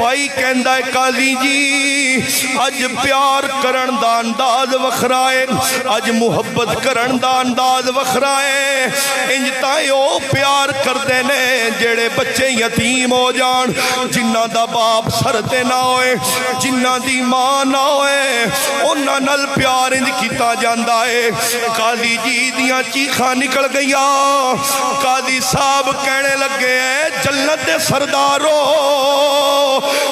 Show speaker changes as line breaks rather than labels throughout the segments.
بھائی کہندا ہے قاضی جی اج پیار کرن دا انداز وکھرا ہے، اج محبت کرن دا انداز وکھرا ہے۔ انج تائیں او پیار کردے نے جڑے بچے یتیم ہو جان، جنہاں دا باپ سر تے نہ ہوئے، جنہاں دی ماں نہ ہوئے، انہاں نال پیار انج کیتا جاندا ہے۔ قاضی جی دیاں چیخاں نکل گئیاں، قاضی صاحب کہنے لگے جنت دے سردارو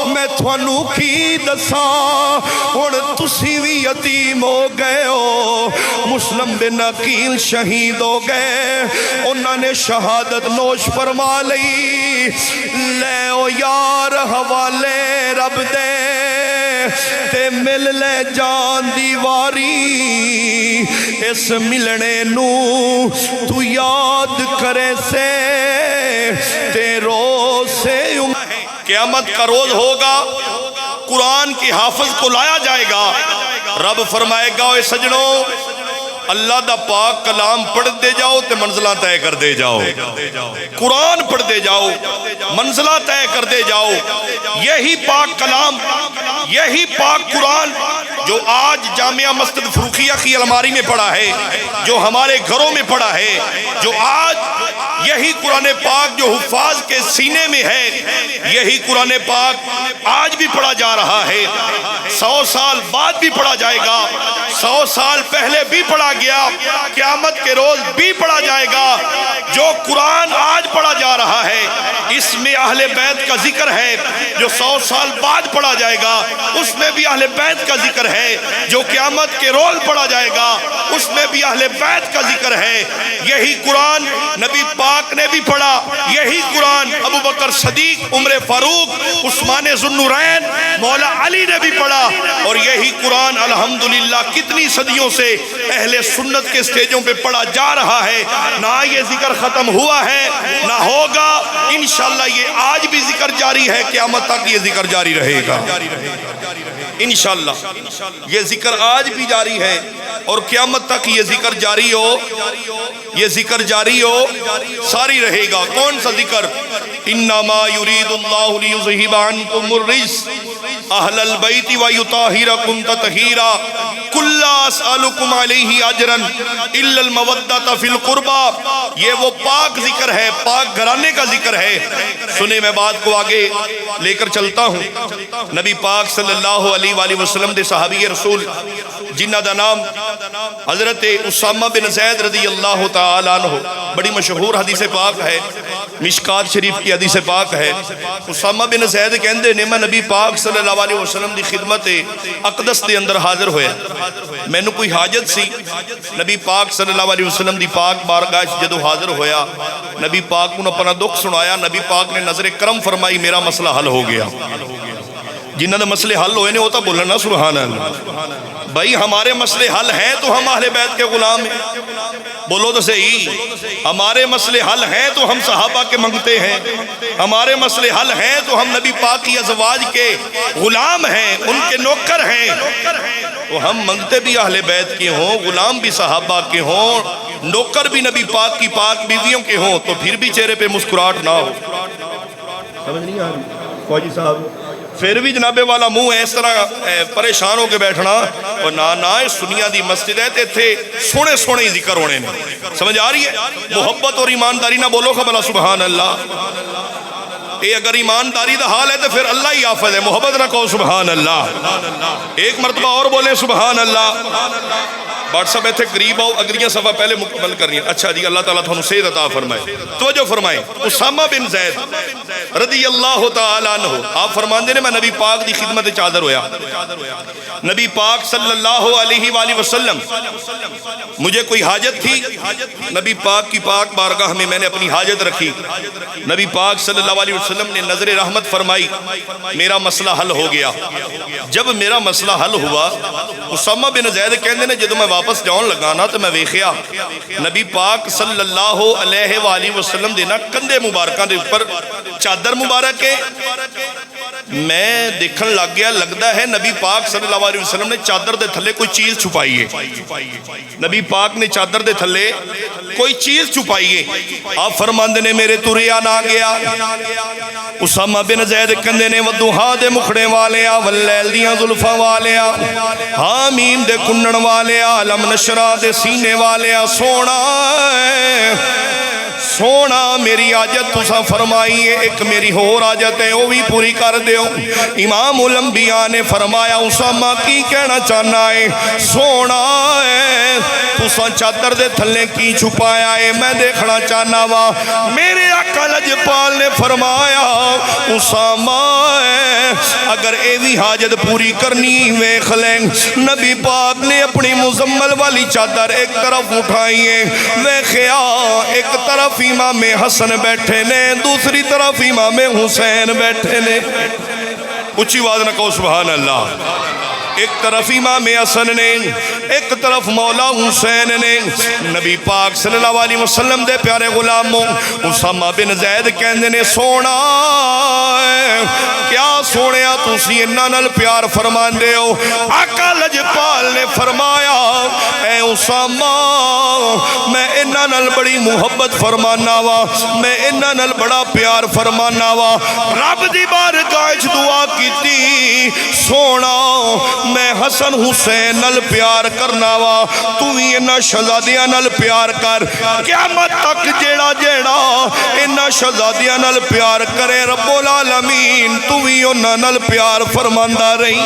میں تھانوں کی دساں، ہن تسی وی یتیم ہو گئے ہو، مسلم بن عقیل شہید ہو گئے، انہاں نے شہادت نوش فرما لئی، لے او یار حوالے رب دے تے مل لے جان دی واری، اس ملنے نو تو یاد کرے سے تے روز سے قیامت کا روز ہوگا، قرآن کی حافظ کو لایا جائے گا، رب فرمائے گا اے سجنوں اللہ دا پاک کلام پڑھ دے جاؤ تے منزلہ طے کر دے جاؤ، قرآن پڑھ دے جاؤ منزلہ طے کر دے جاؤ۔ یہی پاک کلام، یہی پاک قرآن جو آج جامعہ مسجد فروخیہ کی الماری میں پڑا ہے، جو ہمارے گھروں میں پڑا ہے، جو آج یہی قرآن پاک جو حفاظ کے سینے میں ہے، یہی قرآن پاک آج بھی پڑھا جا رہا ہے، 100 سال بعد بھی پڑھا جائے گا، 100 سال پہلے بھی پڑھا گیا، قیامت کے روز بھی پڑھا جائے گا۔ جو قرآن آج پڑھا جا رہا ہے اس میں اہل بیت کا ذکر ہے، جو 100 سال بعد پڑھا جائے گا اس میں بھی اہل بیت کا ذکر ہے، جو قیامت کے روز پڑھا جائے گا اس میں بھی اہل بیت کا ذکر ہے۔ یہی قرآن نبی پاک نے بھی پڑھا، یہی قرآن ابو بکر صدیق، عمر فاروق، عثمان ذو النورین، مولا علی نے بھی پڑھا، اور یہی قرآن الحمدللہ کتنی صدیوں سے اہل سنت کے سٹیجوں پہ پڑھا جا رہا ہے۔ نہ یہ ذکر ختم ہوا ہے نہ ہوگا، انشاءاللہ یہ آج بھی ذکر جاری ہے، قیامت تک یہ ذکر جاری رہے گا انشاءاللہ۔ یہ ذکر آج بھی جاری ہے اور قیامت تک یہ ذکر جاری ہو، یہ ذکر جاری ہو ساری رہے گا۔ کون سا ذکر؟ انما یرید اللہ لیذہب عنکم الرجس اہل البیت ویطہرکم تطہیرا کل اسألکم علیہ اجرا الا المودۃ فی القربى۔ یہ وہ پاک ذکر ہے، پاک گھرانے کا ذکر ہے۔ سنیں میں بات کو آگے لے کر چلتا ہوں۔ نبی پاک صلی اللہ علیہ وآلہ وسلم دے صحابی رسول جنہ دا نام حضرت اسامہ بن زید رضی اللہ تعالیٰ عنہ، بڑی مشہور حدیث پاک ہے، مشکات شریف کی حدیث پاک ہے۔ اسامہ بن زید کہندے نے میں نبی پاک صلی اللہ علیہ وسلم دی خدمت اقدس دے اندر حاضر ہویا، میں نے کوئی حاجت سی، نبی پاک صلی اللہ علیہ وسلم دی پاک بارگاہ جدو حاضر ہویا، نبی پاک نے اپنا دکھ سنایا، نبی پاک نے نظر کرم فرمائی، میرا مسئلہ حل ہو گیا۔ جنہ دے مسئلے حل ہوئے نے ہوتا بولنا سبحان اللہ۔ بھائی ہمارے مسئلے حل ہیں تو ہم اہل بیت کے غلام ہیں، بولو تو صحیح۔ ہمارے مسئلے حل ہیں تو ہم صحابہ کے منگتے ہیں، ہمارے مسئلے حل ہیں تو ہم نبی پاک کی ازواج کے غلام ہیں، ان کے نوکر ہیں، تو ہم منگتے بھی اہل بیت کے ہوں، غلام بھی صحابہ کے ہوں، نوکر بھی نبی پاک کی پاک بیویوں کے ہوں، تو پھر بھی چہرے پہ مسکراہٹ نہ ہو۔ سمجھ نہیں آ رہی فوجی صاحب؟ پھر بھی جناب والا منہ ہے اس طرح پریشان ہو کے بیٹھنا، اور نہ سنیا دی مسجد ہے تے تھے سونے سونے ہی ذکر ہونے نے۔ سمجھ آ رہی ہے؟ محبت اور ایمانداری نہ بولو خبلا سبحان اللہ۔ اے اگر ایمانداری دا حال ہے تو پھر اللہ ہی حافظ ہے، محبت نہ کہو سبحان اللہ۔ ایک مرتبہ اور بولے سبحان اللہ۔ واٹس ایپ ایتھے قریب آؤ، اگلیاں صفحہ پہلے مکمل کرنی ہے۔ اچھا جی، اللہ تعالیٰ تھانوں صحت عطا فرمائے۔ توجہ فرمائے، اسامہ بن زید رضی اللہ تعالیٰ عنہ آپ فرماندے نے میں نبی پاک دی خدمت چادر ہویا، نبی پاک صلی اللہ علیہ وآلہ وسلم مجھے کوئی حاجت تھی، نبی پاک کی پاک بارگاہ میں میں نے اپنی حاجت رکھی، نبی پاک صلی اللہ علیہ وسلم نے نظر رحمت فرمائی، میرا مسئلہ حل ہو گیا۔ جب میرا مسئلہ حل ہوا، اسامہ بن زید کہندے نے جدو میں واپس جاؤں لگا نا تو میں ویکھیا نبی پاک صلی اللہ علیہ وآلہ وسلم دے نا کندھے مبارکاں دے اوپر چادر مبارک ہے. میں دیکھن لگ گیا لگتا ہے نبی پاک صلی اللہ علیہ وسلم نے چادر دے تھلے کوئی چیز چھپائی ہے. نبی پاک نے چادر دے تھلے کوئی چیز چھپائی ہے. آپ فرماندے نے میرے تریا نہ گیا. اسامہ بن زید کندے نے ودوہا دے مکھڑے والیا واللیل دیاں زلفاں والیا حامیم دے کنن والیا علم نشرہ دے سینے والیا سونا سونا میری آجت تسا فرمائی ہے ایک میری ہور آجت ہے وہ بھی پوری کر دیو. امام الانبیاء نے فرمایا اسامہ کی کہنا چاہنا ہے سونا ہے تسا چادر دے تھلے کی چھپایا ہے میں دیکھنا چاہنا وا. میرے آقا لجپال نے فرمایا اسامہ ہے اگر ایوی حاجت پوری کرنی ویکھ لیں. نبی پاک نے اپنی مزمل والی چادر ایک طرف اٹھائی ہے ویکھیا ایک طرف امام حسن بیٹھے نے دوسری طرف امام حسین بیٹھے نے. اچھی آواز نہ کہو سبحان اللہ. ایک طرف امام حسن نے ایک طرف مولا حسین نے. نبی پاک صلی اللہ علیہ وسلم دے پیارے غلاموں اسامہ بن زید کہندے نے سونا کیا سونیا تسی انہاں نال پیار فرماندے ہو. آقا لجپال نے فرمایا اے اسامہ میں انہاں نال بڑی محبت فرمانا وا میں انہاں نال بڑا پیار فرمانا وا. رب دی بارگاہ وچ دعا کیتی سونا میں حسن حسین نال پیار کرنا وا تو بھی انہاں شہزادیاں نال پیار کر. قیامت تک جیڑا جیڑا انہاں شہزادیاں نال پیار کرے رب العالمین تو بھی انہاں نال پیار فرماندا رہی.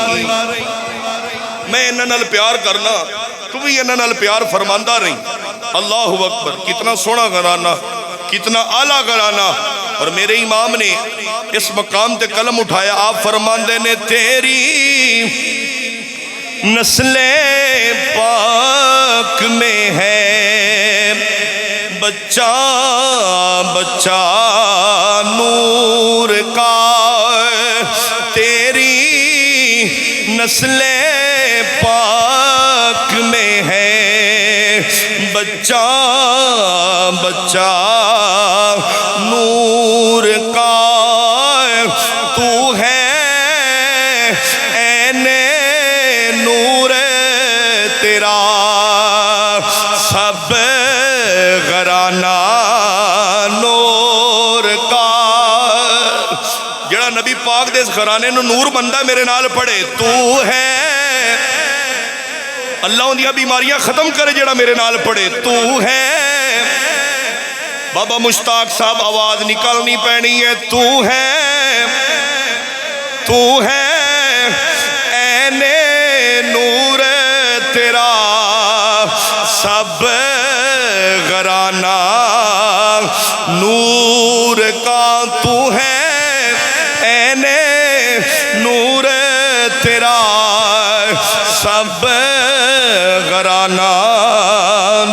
میں انہاں نال پیار کرنا تو بھی انہاں نال پیار فرماندا رہی. اللہ اکبر. کتنا سونا گھرانہ کتنا اعلیٰ گھرانہ. اور میرے امام نے اس مقام تے قلم اٹھایا. آپ فرماندے نے تیری نسل پاک میں ہے بچہ بچہ نور کا. تیری نسل پاک میں ہے بچہ بچہ نور کا. تو ہے عین نور تیرا سب گھرانہ نور کا. جڑا نبی پاک دے اس گھرانے نو نور بندہ میرے نال پڑھے تو ہے اللہ اندیاں بیماریاں ختم کرے. جڑا میرے نال پڑھے تو ہے بابا مشتاق صاحب آواز نکالنی پینی ہے تو ہے عین نور تیرا سب گھرانہ نور کا. تو ہے عین نور تیرا سب گھرانہ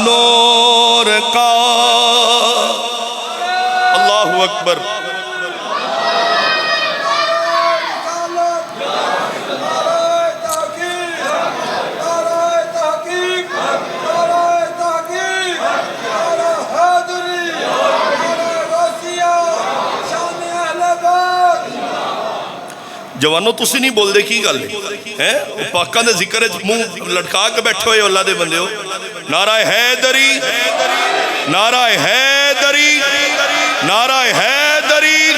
نور کا. اللہ اکبر. جوانوں تسی نہیں بول دے کی گل ہے پاکاں دے ذکر منہ لٹکا کے بیٹھے ہوئے اللہ دے بندے ہو. نعرہ حیدری نعرہ حیدری نعرہ حیدری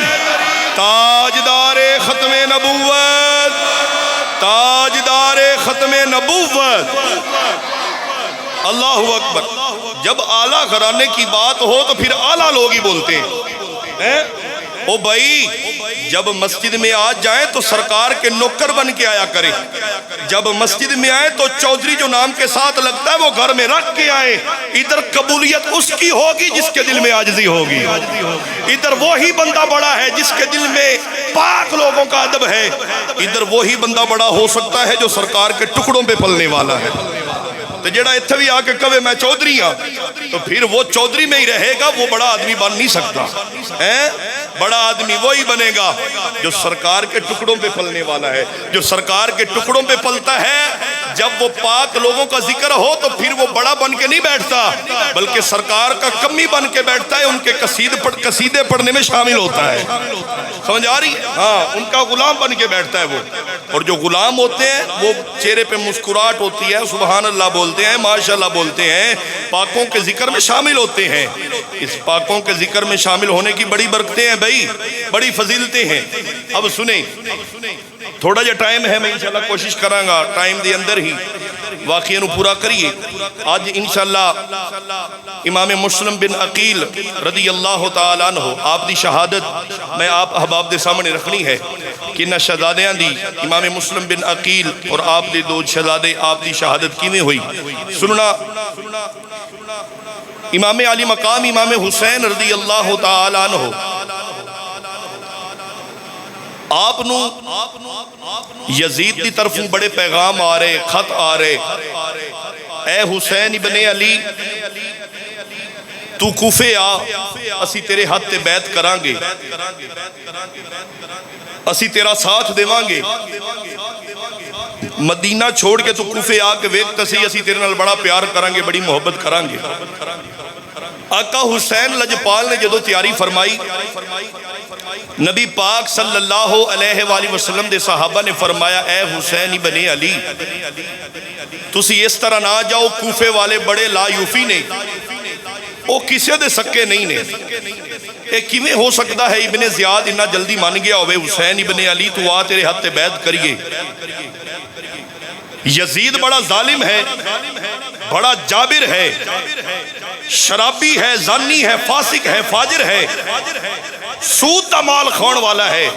تاجدار ختم نبوت تاجدار ختم نبوت. اللہ اکبر. جب اعلیٰ گھرانے کی بات ہو تو پھر اعلیٰ لوگ ہی بولتے ہیں. او بھائی جب مسجد میں آ جائیں تو سرکار کے نوکر بن کے آیا کرے. جب مسجد میں آئے تو چودھری جو نام کے ساتھ لگتا ہے وہ گھر میں رکھ کے آئے. ادھر قبولیت اس کی ہوگی جس کے دل میں عاجزی ہوگی. ادھر وہی بندہ بڑا ہے جس کے دل میں پاک لوگوں کا ادب ہے. ادھر وہی بندہ بڑا ہو سکتا ہے جو سرکار کے ٹکڑوں پہ پلنے والا ہے. تو جڑا اتھے بھی آ کے کہے میں چودھری ہاں تو پھر وہ چودھری میں ہی رہے گا، وہ بڑا آدمی بن نہیں سکتا۔ بڑا آدمی وہی بنے گا جو سرکار کے ٹکڑوں پہ پلنے والا ہے، جو سرکار کے ٹکڑوں پہ پلتا ہے۔ جب وہ پاک لوگوں کا ذکر ہو تو پھر وہ بڑا بن کے نہیں بیٹھتا بلکہ سرکار کا کمی بن کے بیٹھتا ہے، ان کے قصیدے پڑھنے میں شامل ہوتا ہے۔ سمجھ آ رہی ہے؟ ہاں، ان کا غلام بن کے بیٹھتا ہے وہ۔ اور جو غلام ہوتے ہیں وہ چہرے پہ مسکراہٹ ہوتی ہے، سبحان اللہ بولتے ہیں، ماشاءاللہ بولتے ہیں، پاکوں کے ذکر میں شامل ہوتے ہیں۔ اس پاکوں کے ذکر میں شامل ہونے کی بڑی برکتیں ہیں بھائی، بڑی فضیلتیں ہیں۔ اب سنیں، تھوڑا جا ٹائم ہے، میں انشاءاللہ کوشش کروں گا ٹائم دے اندر ہی واقعہ نو پورا کریے۔ آج انشاءاللہ امام مسلم بن عقیل رضی اللہ تعالیٰ عنہ آپ دی شہادت میں آپ احباب دے سامنے رکھنی ہے کہ نہ شہزادیاں دی امام مسلم بن عقیل اور آپ دے دو شہزادے آپ دی شہادت کیویں ہوئی سننا۔ امام علی مقام امام حسین رضی اللہ تعالیٰ عنہ آپ نو یزید دی طرفوں بڑے پیغام آ رہے، خط آ رہے، اے حسین ابن علی تو کوفے آ، اسی تیرے ہاتھ تے بیعت کران گے، اسی تیرا ساتھ دیواں گے، مدینہ چھوڑ کے تو کوفے آ کے ویکھ تسی، اسی تیرے نال بڑا پیار کران گے، بڑی محبت کران گے۔ آقا حسین لجپال نے جدو تیاری فرمائی، نبی پاک صلی اللہ علیہ وآلہ وسلم دے صحابہ نے فرمایا اے حسین ابن علی تسی اس طرح نہ جاؤ، کوفے والے بڑے لا یوفی نے، وہ کسے دے سکے نہیں نے، ایک کیویں ہو سکتا ہے ابن زیاد اتنا جلدی مان گیا ہوئے، حسین ابن علی تو آ تیرے ہاتھ بیعت کریے۔ یزید بڑا ظالم ہے، بڑا جابر ہے، شرابی ہے، زانی ہے، فاسق ہے، فاجر ہے، سود دا مال کھاؤن والا ہے،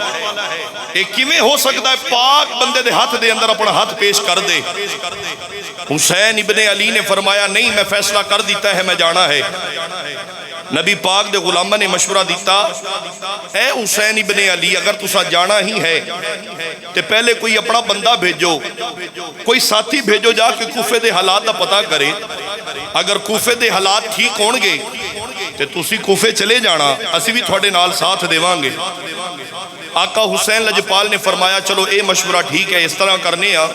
ایک کیویں ہو سکتا ہے پاک بندے دے ہاتھ دے اندر اپنا ہاتھ پیش کر دے۔ حسین ابن علی نے فرمایا نہیں، میں فیصلہ کر دیتا ہے، میں جانا ہے۔ نبی پاک دے غلامہ نے مشورہ دیتا اے حسین ابن علی اگر تسا جانا ہی ہے تے پہلے کوئی اپنا بندہ بھیجو، کوئی ساتھی بھیجو جا کے کوفے دے حالات دا پتہ کرے، اگر کوفے دے حالات ٹھیک ہون گے تے تسی کوفے چلے جانا، اسی بھی تھوڑے نال ساتھ دیواں گے۔ آقا حسین لجپال نے فرمایا چلو اے مشورہ ٹھیک ہے، اس طرح کرنے آ،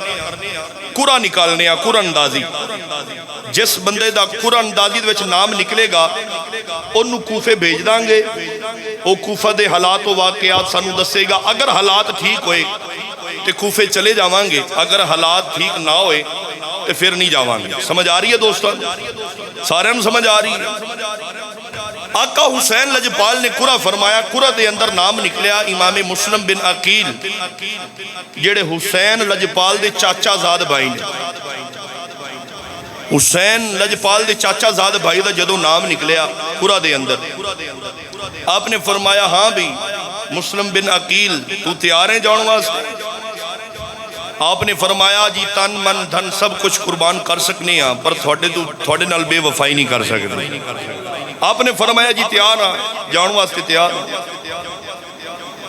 قرآ نکالنے آ، قرآن اندازی، جس بندے دا قرآن اندازی دے وچ نام نکلے گا انہوں کوفے بھیج داں گے، وہ کوفہ دے حالات و واقعات سانو دسے گا، اگر حالات ٹھیک ہوئے تے کوفے چلے جاواں گے، اگر حالات ٹھیک نہ ہوئے تے پھر نہیں جاواں گے۔ سمجھ آ رہی ہے دوستان؟ سارے ہم سمجھ آ رہی ہے؟ آقا حسین لجپال نے قرآ فرمایا، قرآ دے اندر نام نکلیا امام مسلم بن عقیل جڑے حسین لجپال دے چاچا زاد بھائی نے۔ حسین لجپال دے چاچا زاد بھائی دا جدو نام نکلیا قرآ دے اندر، آپ نے فرمایا ہاں بھی مسلم بن عقیل تو تیار ہیں جاؤں واسطے؟ آپ نے فرمایا جی تن من دھن سب کچھ قربان کر سکنے ہیں پر تھوڑے نال بے وفائی نہیں کر سکتے۔ آپ نے فرمایا جی تیار ہاں جاؤں واسطے تیار۔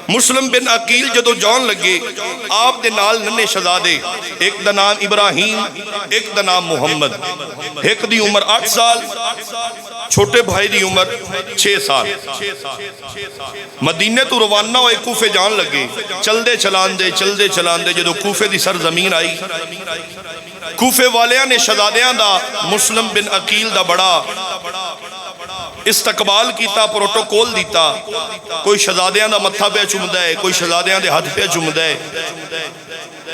مسلم بن عقیل جدو جان لگے آپ دے نال ننے شہزادے، ایک دا نام ابراہیم ایک دا نام محمد، ایک دی عمر 8 سال، چھوٹے بھائی دی عمر 6 سال، مدینے تو روانہ ہوئے کوفے جان لگے، چل دے چلان دے جدو کوفے دی سرزمین آئی، کوفے والیاں نے شہزادیاں دا مسلم بن عقیل دا بڑا استقبال کیتا، پروٹوکول دیتا، کوئی شہزادیاں دا متھا پہ چمدا ہے، کوئی شہزادیاں دے ہاتھ پہ چمدا ہے،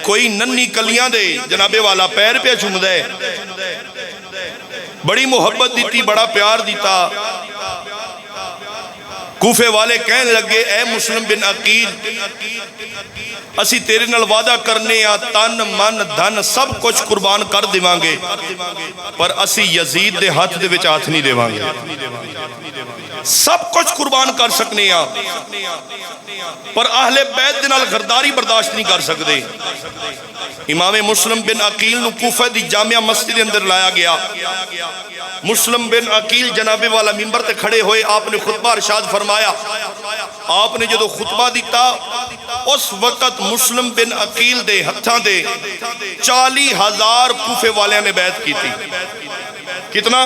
کوئی ننی کلیاں دے جنابے والا پیر پہ چمدا ہے، بڑی محبت دیتی، بڑا پیار دیتا۔ کوفے والے کہنے لگے اے مسلم بن عقیل اسی تیرے نال وعدہ کرنے آ تن من دھن سب کچھ قربان کر دیواں گے پر اسی یزید دے ہاتھ دے وچ ہاتھ نہیں دیواں گے، سب کچھ قربان کر سکنے آ پر اہل بیت دے نال غداری برداشت نہیں کر سکتے۔ امام مسلم بن عقیل نو کوفہ دی جامعہ مسجد اندر لایا گیا، مسلم بن عقیل جنابے والا ممبر تے کھڑے ہوئے، آپ نے خطبہ ارشاد فرمایا۔ آپ نے جدو خطبہ دیتا اس وقت مسلم بن عقیل دے ہتھاں دے 40,000 کوفے والیاں نے بیعت کی تھی۔ کتنا؟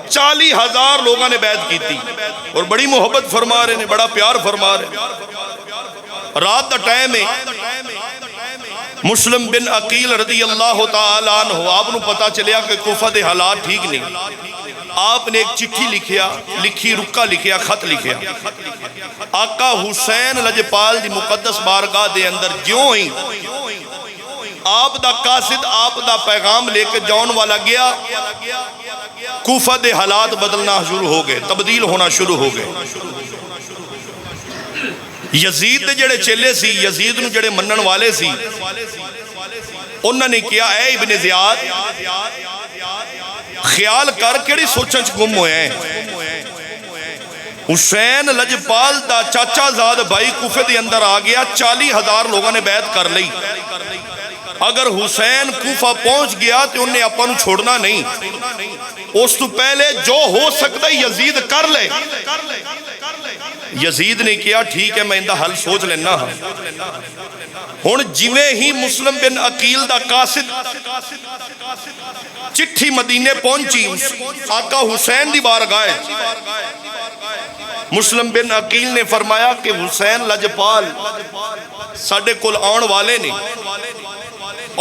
40,000 لوگوں نے بیعت کی تھی، اور بڑی محبت فرما رہے ہیں، بڑا پیار فرما رہے ہیں۔ رات دا ٹائم ہے، مسلم بن عقیل رضی اللہ تعالیٰ عنہ آپ نو پتا چلیا کہ کوفہ دے حالات ٹھیک نہیں۔ آپ نے ایک چٹھی لکھی رکا لکھیا، خط لکھیا، آقا حسین لجپال دی مقدس بارگاہ دے اندر جیوں ہی آپ دا قاصد آپ دا پیغام لے کے جاؤن والا گیا، کوفہ دے حالات بدلنا شروع ہو گئے، تبدیل ہونا شروع ہو گئے۔ یزید دے جڑے چیلے سی، یزید نو جڑے منن والے سی، انہوں نے کیا، اے ابن زیاد خیال کر کیڑی سوچاں چ گم ہوئے ہیں، حسین لجپال دا چاچا زاد بھائی کوفے دے اندر آ گیا، 40,000 لوگوں نے بیعت کر لئی۔ اگر حسین کوفہ پہنچ گیا تو انہیں اپنوں چھوڑنا نہیں، اس تو پہلے جو ہو سکتا یزید کر لے۔ یزید نے کیا، ٹھیک ہے میں اندہ حل سوچ لینا ہاں۔ ہن جویں ہی مسلم بن عقیل دا قاصد چٹھی مدینے پہنچی آقا حسین دی بارگاہ، مسلم بن عقیل نے فرمایا کہ حسین لجپال ساڈے کول آن والے نے،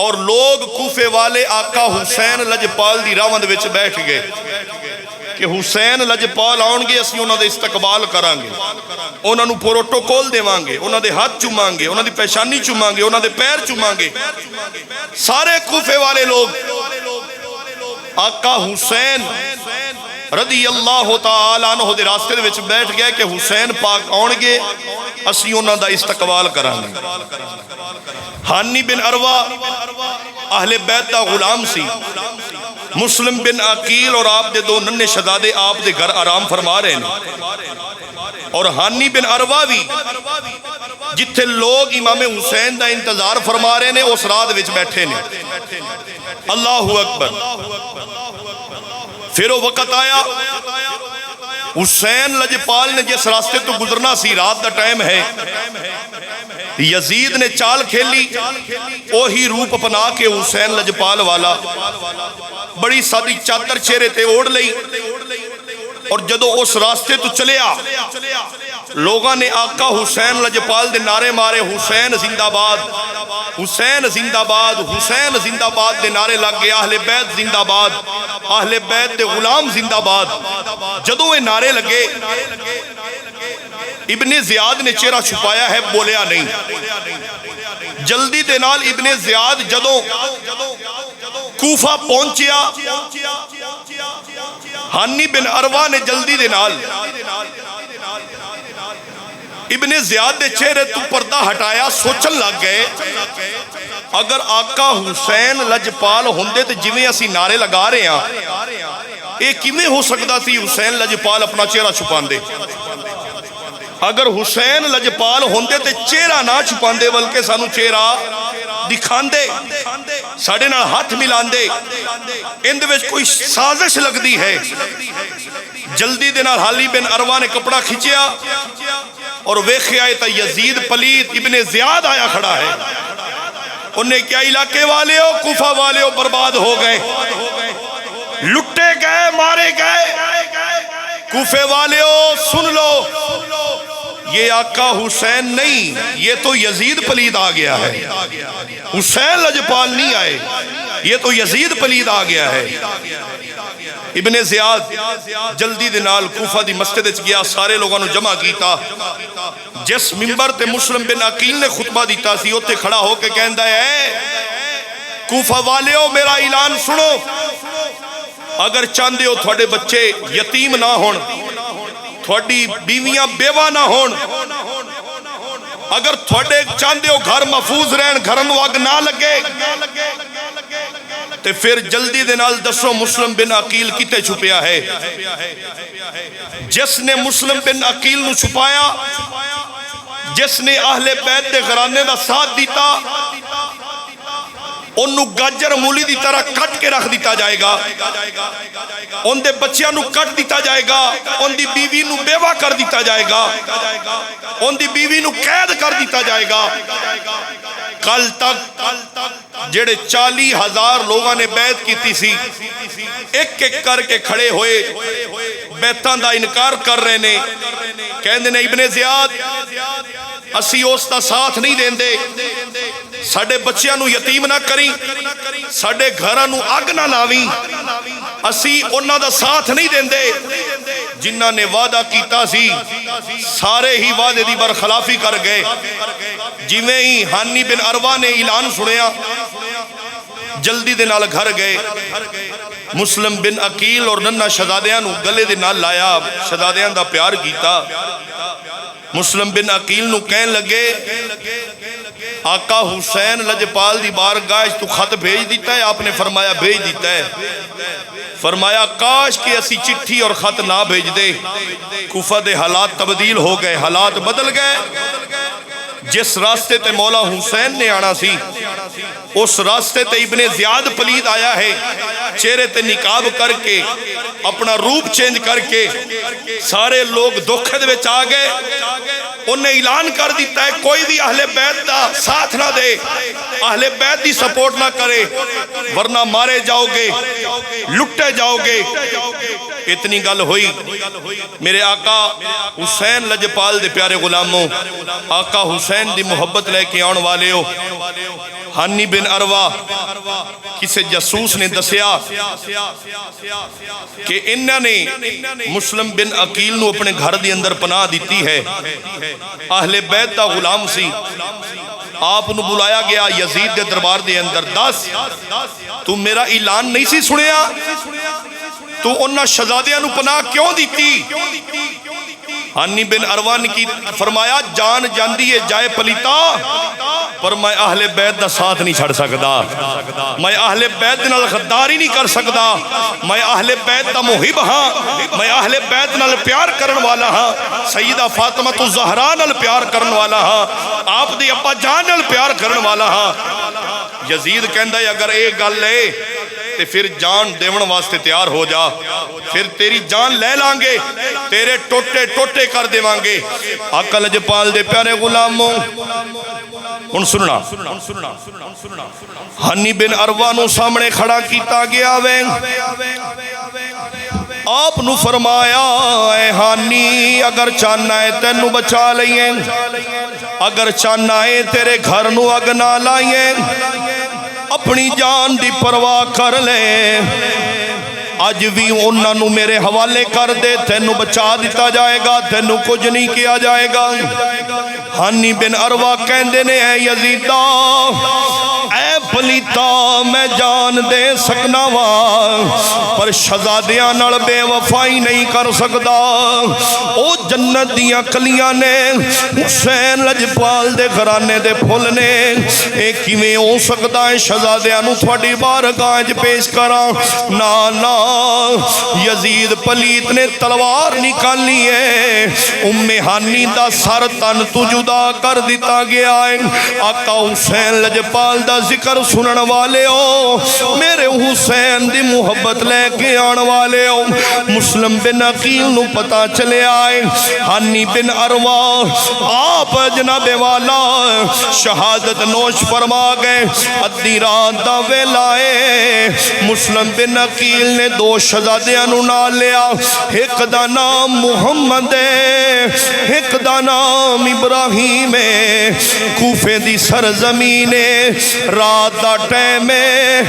اور لوگ کوفے والے آقا حسین لجپال دی راوند وچ بیٹھ گئے کہ حسین لجپال آن گے، اسی انہاں دے استقبال کران گے، انہاں نو پروٹوکول دیواں گے، انہاں دے ہاتھ چوماں گے، انہاں دی پیشانی چوماں گے، انہاں دے پیر چوماں گے۔ سارے کوفے والے لوگ آقا حسین رضی اللہ تعالیٰ عنہ دے راستے دے وچ بیٹھ گئے کہ حسین پاک آن گے، اسی انہاں دا استقبال کران گے۔ ہانی بن عروہ اہل بیت دا غلام سی، مسلم بن عقیل اور آپ دے دو ننے شہزادے آپ دے گھر آرام فرما رہے ہیں، اور ہانی بن عروہ بھی جتھے لوگ امام حسین دا انتظار فرما رہے ہیں اس رات وچ بیٹھے نے۔ اللہ اکبر۔ پھر وہ وقت آیا، حسین لجپال نے جس راستے تو گزرنا سی، رات دا ٹائم ہے، یزید نے چال کھیلی، وہی روپ اپنا کے حسین لجپال والا بڑی سادی چادر چہرے تے اوڑھ لئی، اور جدو اس راستے تو چلیا لوگاں نے آقا حسین لجپال دے نعرے مارے، حسین زندہ باد، حسین زندہ باد، حسین زندہ باد دے نعرے لگ گئے، اہل بیت زندہ باد، اہل بیت دے غلام زندہ باد۔ جدو یہ نعرے لگے، ابن زیاد نے چہرہ چھپایا ہے، بولیا نہیں۔ جلدی دے نال ابن زیاد جدو کوفہ پہنچیا، ہانی بن عروہ نے جلدی دے نال ابن زیاد دے چہرے تو پردہ ہٹایا، سوچن لگ گئے اگر آقا حسین لجپال ہوندے تے جویں اسی نعرے لگا رہے ہیں، اے کیویں ہو سکتا تھی حسین لجپال اپنا چہرہ چھپاندے؟ اگر حسین لجپال ہوندے تے چہرہ نہ چھپاندے بلکہ سانو چہرہ دکھاندے، ساڑھے نال ہاتھ ملاندے، اندے وچ کوئی سازش لگ دی ہے۔ جلدی دے نال حالی بن عروہ نے کپڑا کھچیا اور ویکھے آئے تا یزید پلیت ابن زیاد آیا کھڑا ہے۔ انہیں کیا، علاقے والے ہو، کوفہ والے ہو، برباد ہو گئے، لٹے گئے، مارے گئے، کوفے والے ہو سن لو، یہ آقا حسین نہیں، یہ تو یزید پلید آ گیا ہے، حسین لجپال نہیں آئے، یہ تو یزید پلید آ گیا ہے۔ ابن زیاد جلدی دے نال کوفہ دی مسجد وچ گیا، سارے لوگوں نے جمع کیتا، جس منبر تے مسلم بن عقیل نے خطبہ دیتا سی اوتے کھڑا ہو کے کہندا ہے، کوفہ والیو میرا اعلان سنو، اگر چاندے ہو تھوڑے بچے یتیم نہ ہون، تھوڑی بیویاں بیوہ نہ ہون، اگر تھوڑے چاندے ہو گھر محفوظ رہن، گھرن واگ نہ لگے، تے پھر جلدی دے نال دسو مسلم بن عقیل کتے چھپیا ہے؟ جس نے مسلم بن عقیل نو چھپایا، جس نے اہل بیت دے گھرانے دا ساتھ دیتا، انہوں گاجر مولی دی طرح کٹ کے رکھ دیتا جائے گا، ان دے بچیاں نو کٹ دیتا جائے گا، ان دی بیوی نو بیوہ کر دیتا جائے گا، ان دی بیوی نو قید کر دیتا جائے گا۔ کل تک جڑے 40,000 لوگاں نے بیعت کیتی سی، ایک ایک کر کے کھڑے ہوئے بیعتاں دا انکار کر رہے نے، کہندے نے ابن زیاد اسی اس دا ساتھ نہیں دیندے، ساڈے بچیاں نو یتیم نہ کریں، ساڈے گھراں نو اگ نہ لاویں، اسی انہاں دا ساتھ نہیں دیندے۔ جنہاں نے وعدہ کیتا سی سارے ہی وعدے دی برخلافی کر گئے۔ جویں ہی ہانی بن عروہ نے اعلان سنیا، جلدی دے نال گھر گئے، مسلم بن عقیل اور ننہ شہزادیاں نو گلے دے نال لایا، شہزادیاں دا پیار کیتا۔ مسلم بن عقیل نو کہن لگے آقا حسین لجپال دی بارگاہ تو خط بھیج دیتا ہے؟ آپ نے فرمایا بھیج دیتا ہے۔ فرمایا کاش کہ اسی چٹھی اور خط نہ بھیج دے، کوفہ دے حالات تبدیل ہو گئے، حالات بدل گئے۔ جس راستے تے مولا حسین نے آنا سی اس راستے تے ابن زیاد پلید آیا ہے، چہرے تے نقاب کر کے اپنا روپ چینج کر کے سارے لوگ دھوکے دے وچ آ گئے۔ انہیں اعلان کر دیتا ہے کوئی بھی اہل بیت دا ساتھ نہ دے، اہل بیت دی سپورٹ نہ کرے ورنہ مارے جاؤ گے، لٹے جاؤ گے۔ اتنی گل ہوئی، میرے آقا حسین لجپال دے پیارے غلاموں، آقا حسین دی محبت لے کے آن والے ہو، ہانی بن عروہ کسے جاسوس نے دسیا کہ انہوں نے مسلم بن عقیل نو اپنے گھر دی اندر پناہ دیتی ہے، اہل بیت دا غلام سی۔ آپ نو بلایا گیا یزید دے دربار دے اندر، دس تو میرا اعلان نہیں سی سنیا، تو انہاں شہزادیاں نو پناہ کیوں دیتی؟ ہانی بن عروہ نے کی فرمایا جان جاندی ہے جائے پلیتا، پر میں اہل بیت دا ساتھ نہیں چھڑ سکدا، میں اہل بیت نال غداری نہیں کر سکدا، میں اہل بیت دا محب ہاں، میں اہل بیت نال پیار کرن والا ہاں، سیدہ فاطمہ الزہرا نال پیار کرن والا ہاں، آپ دی ابا جان نال پیار کرن والا ہاں۔ یزید کہندا ہے اگر اے گل ہے تے پھر جان دیون واسطے تیار ہو جا، پھر تیری جان لے لانگے، تیرے ٹوٹے ٹوٹے کر دیوانگے۔ آقا لجپال دے پیارے غلاموں ان سننا، ہانی بن عروہ نو سامنے کھڑا کیتا گیا وے، آپ نو فرمایا اے ہانی اگر چاہنا ہے تینو بچا لئیے، اگر چاہنا ہے تیرے گھر نو اگ نہ لائیے، اپنی جان دی پرواہ کر لے، آج بھی انہاں نو میرے حوالے کر دے، تینو بچا دیتا جائے گا، تینو کچھ نہیں کیا جائے گا۔ ہانی بن عروہ کہندے نے اے یزیدہ اے پلیتا میں جان دے سکنا وا، پر شہزادیاں نال بے وفائی نہیں کر سکدا۔ او جنت دیاں کلیاں نے، حسین لجپال دے گھرانے دے پھل نے، اے کیویں ہو سکدا ہے شہزادیاں نو تھوڑی بارگاہ وچ پیش کراں؟ نا نا، یزید پلیت نے تلوار نکالی ہے، ام ہانی دا سر تن تو جدا کر دیتا گیا ہے۔ آقا حسین لجپال دا ذکر سنن والے ہو، میرے حسین دی محبت لے کے آن والے ہو، مسلم بن عقیل نو پتا چلے آئے ہانی بن عروہ آپ جناب والا شہادت نوش فرما گئے۔ ادھی رات دا ویلا ہے، مسلم بن عقیل نے دو شہزادیاں نو نال لیا، ایک دا نام محمد ہے، ایک دا نام ابراہیم ہے، کوفے دی سرزمین ہے۔ رات دا ٹائم ہے،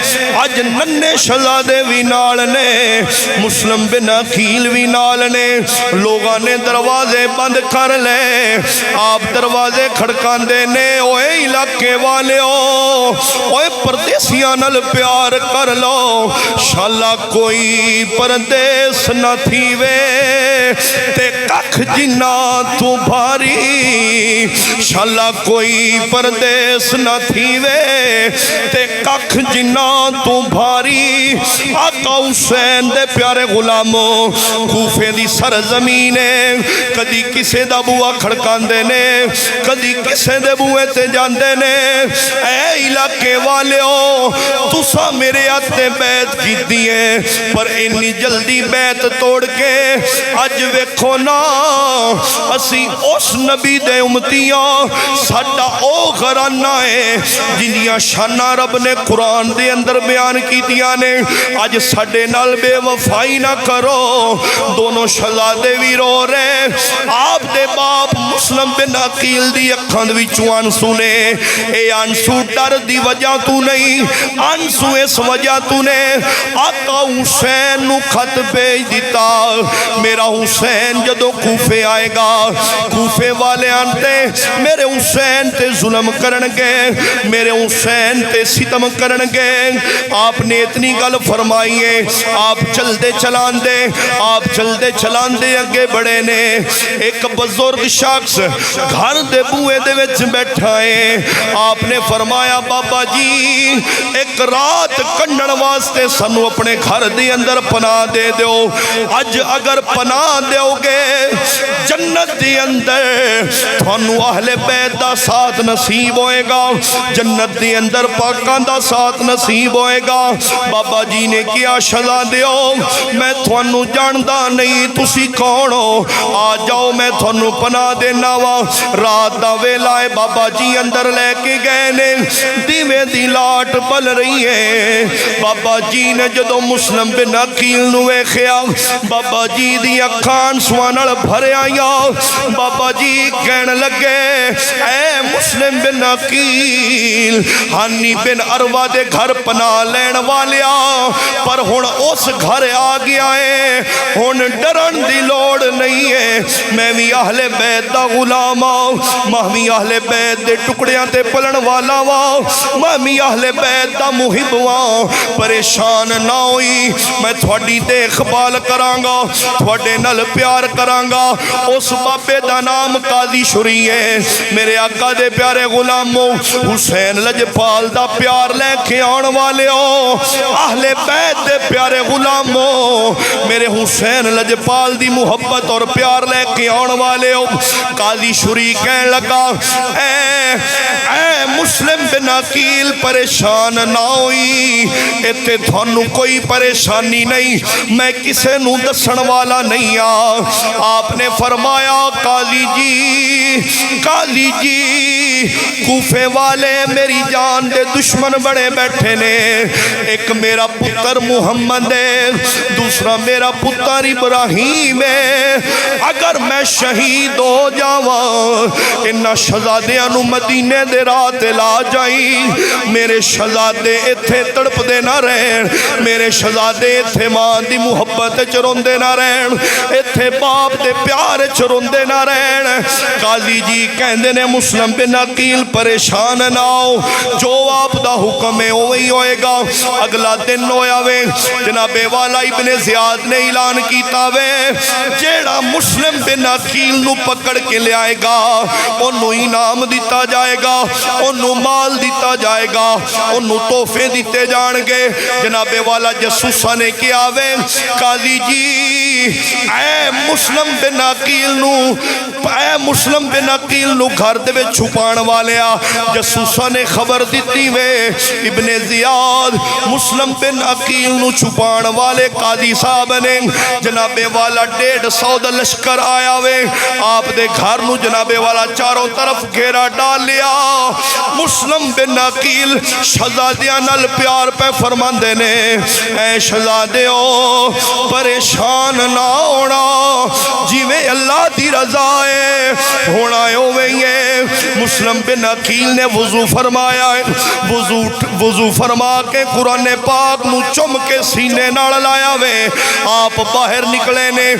اج ننے شہزادے بھی نال نے، مسلم بن عقیل بھی نال نے، لوگاں نے دروازے بند کر لے، آپ دروازے کھڑکان دے نے، اوے علاقے والے ہو، اوے پردیسیاں نال پیار کر لو، شالا کوئی پردیس نہ تھی وے تے ککھ جنہ تو بھاری، شالا کوئی پردیس نہ تھی وے تے ککھ جنہ تو بھاری۔ آقا حسین دے پیارے غلاموں کوفے دی سرزمین ہے، کدی کسے دا بوا کھڑکان دے نے، کدی کسے دے بوئے تے جاندے نے، اے علاقے والیو تسا میرے ہاتھے بیعت کیتی ہے پر انی جلدی بیعت توڑ کے اج ویکھو نا اسی اس نبی دے امتیاں ساڈا او گھرانہ ہے جنیاں شانہ رب نے قرآن دے اندر بیان کیتیاں نے اج ساڈے نال بے وفائی نہ کرو دونوں شہزادے بھی رو رہے آپ دے باپ مسلم بن عقیل دی اکھاں وچوں آنسو نے اے آنسو ڈر دی وجہ تو نہیں آنسو اس وجہ تو نے آقا حسین نو خط بھیج دیتا میرا حسین جدو کوفے آئے گا کوفے والے آنتے میرے حسین تے ظلم کرنگے میرے حسین تے ستم کرنگے آپ نے اتنی گل فرمائیے آپ چلدے چلان دے اگے بڑے نے ایک بزرگ شخص گھر دے بوئے دے وچ بیٹھا ہے آپ نے فرمایا بابا جی ایک رات کنڈن واسطے سنو اپنے گھر دے اندر پناہ دے دیو اج اگر پناہ دیو گے جنت دے اندر تھانو اہل بیت دا ساتھ نصیب ہوئے گا جنت دے اندر پاکان دا ساتھ نصیب ہوئے گا بابا جی نے کیا شہزادے ہو میں تھانو جاندہ نہیں تسی کون ہو آ جاؤ میں تھانو پناہ دینا وا رات دا ویلائے بابا جی اندر لے کے گئے نے دیوے دی لاٹ بل رہی ہے بابا جی نے جدو مسلم بن عقیل نوے خیا بابا جی دی اکھان سوانل بھرے آیا بابا جی کہنے لگے اے مسلم بن عقیل ہانی بن عروہ دے گھر پناہ لین والیا پر ہن اس گھر آ گیا ہے ہن ڈرن دی لوڑ نہیں ہے میں بھی اہل بیت دا غلام آؤں میں بھی اہل بیت دے ٹکڑیاں تے پلن والا آؤں میں بھی اہل بیت دا محب آؤں پریشان نہ ہوئی میں تھوڑی دیکھ بھال کرانگا تھوڑے نل پیار کرانگا اس بابے دا نام قاضی شری ہے میرے آقا دے پیارے غلاموں حسین لجپال دا پیار لے کے آن والے ہو اہل بیت دے پیارے غلاموں میرے حسین لجپال دی محبت اور پیار لے کے آن والے ہو قاضی شری کہنے لگا اے مسلم بن عقیل پریشان نہ ہوئی اتے تھانو کوئی پریشانی نہیں میں کسے نو دسن والا نہیں آپ نے فرمایا قاضی جی کوفے والے میری جان دے دشمن بڑے بیٹھے نے ایک میرا پتر محمد ہے دوسرا میرا پتر ابراہیم ہے اگر میں شہید ہو جاواں انہاں شہزادیاں نو مدینے دے رات لا جائی میرے شہزادے اتھے تڑپ دے نہ رہن میرے شہزادے اتھے ماں دی محبت چروندے نہ رہن اتھے باپ دے پیار چروندے نہ رہن قاضی جی کہندے نے مسلم بن عقیل پریشان نہ ہو جو آپ دا حکم ہے وہی ہوئے گا اگلا دن ہویا وے جناب والا ابن زیاد نے اعلان کیتا وے جیڑا مسلم بن عقیل نو پکڑ کے لے آئے گا انہوں انعام دیتا جائے گا انہوں مال دیتا جائے گا انہوں تحفے دیتے جان گے جناب والا جسوسہ نے کیا وے قاضی جی اے مسلم بن عقیل نو گھر دے وچ چھپان والیا جسوسہ نے خبر دیتی وے ابن زیاد مسلم بن عقیل نو چھپان والے قاضی صاحب نے جناب والا 150 دا لشکر آیا وے آپ دے گھر نو جناب والا چاروں طرف گھیرا ڈال لیا مسلم بن عقیل شہزادیاں نال پیار پہ فرماندے نے اے شہزادیوں پریشان نہ ہونا جیویں اللہ دی رضا ہے ہونا ہوئے یہ مسلم بن عقیل نے وضو فرمایا ہے وضو فرما کے قرآن پاک نو چم کے سینے نال لایا وے آپ باہر نکلے نے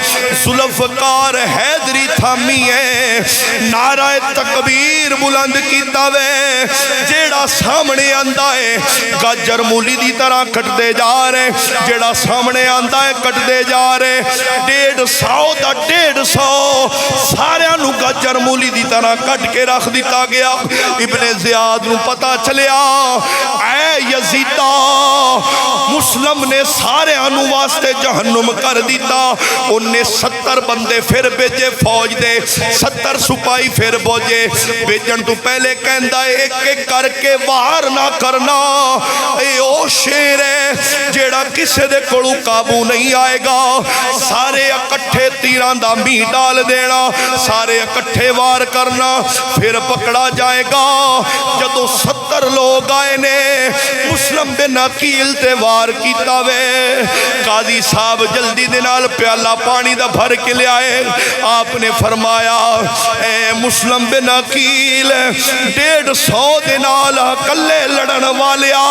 ذوالفقار حیدری تھامی ہے نعرہ تکبیر بلند کیتا وے جیڑا سامنے آندا ہے گاجر مولی دی طرح کٹ دے جا رہے جیڑا سامنے آندا ہے کٹ دے جا رہے 150 دا 150 سارے نو گاجر مولی دی طرح کٹ کے رکھ دیتا گیا ابن زیاد نو پتا چلیا اے یزیدہ مسلم نے سارے انو واسطے جہنم کر دیتا انہیں 70 بندے پھر بیجے فوج دے 70 سپاہی پھر بوجے بیجن تو پہلے کہندہ ایک ایک کر کے وار نہ کرنا، اے او شیر ہے جیڑا کسے دے کولو قابو نہیں آئے گا، سارے اکٹھے تیران دا می ڈال دینا، سارے اکٹھے وار کرنا، پھر پکڑا جائے گا۔ جدو 70 لوگ آئے نے مسلم بن عقیل تے وار کیتا وے، قاضی صاحب جلدی دے نال پیالہ پانی دا بھر کے لے آئے، آپ نے فرمایا اے مسلم بن عقیل 150 دے نال کلے لڑن والیا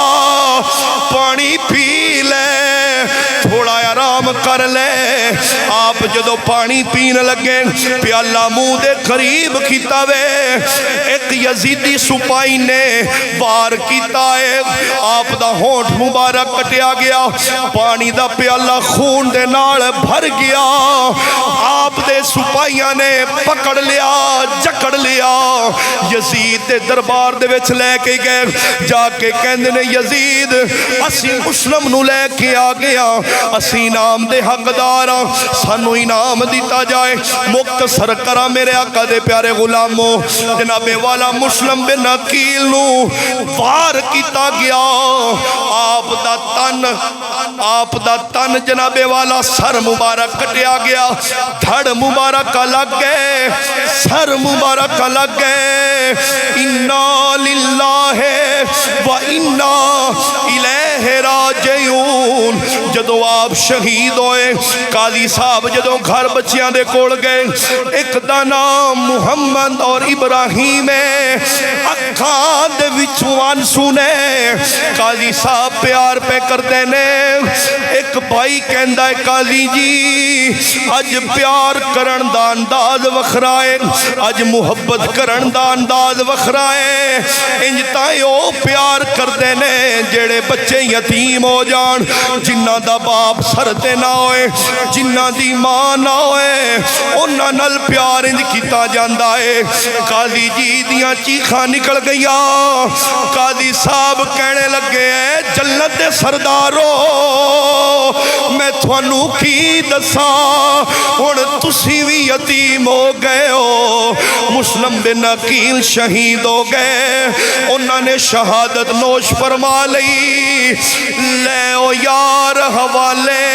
پانی پی لے، تھوڑا آرام کر لے۔ آپ جدو پانی پین لگے پیالہ منہ دے قریب کیتا وے، ایک یزیدی سپاہی نے وار کیتا ہے، آپ دا ہونٹ مبارک کٹیا گیا، پانی دا پیالہ خون دے نال بھر گیا، آپ دے سپاہیاں نے پکڑ لیا، جکڑ لیا، یزید دے دربار دے وچ لے کے گئے، جا کے کہندے نے یزید اسی مسلم نو لے کے آ گیا، اسی انعام دے حقدار، سانو انعام دیتا جائے۔ مختصر کرا میرے آقا دے پیارے غلاموں، جناب والا مسلم بن عقیل نو وار کیتا گیا، آپ دا تن جناب والا سر مبارک کٹیا گیا، دھڑ مبارک لگ گئے، سر مبارک لگ گئے۔ انا للہ و انا الیہ راجعون۔ جدو آپ شہید ہوئے، قاضی صاحب جدو گھر بچیاں دے کوڑ گئے، ایک دا نام محمد اور ابراہیم ہے، اکھاں دے وچوں آنسو نے، قاضی صاحب پیار پہ کر دینے۔ ایک بھائی کہندا ہے قاضی جی اج پیار کرن دا انداز وکھرائے، اج محبت کرن دا انداز وکھرائے، انج تائیں او پیار کر دینے جڑے بچے یتیم ہو جان، جنہ دا باپ سر تے نہ ہوئے، جنہ دی ماں نہ ہوئے، انہاں نال پیار انج کیتا جاندا ہے۔ قاضی جی دیاں چیخاں نکل گئیاں، قاضی صاحب کہنے لگے ہیں جنت دے سردارو میں تھانوں کی دساں، ہن تسی وی یتیم ہو گئے ہو۔ مسلم بن عقیل شہید ہو گئے، انہاں نے شہادت نوش فرما لئی، لے او یار حوالے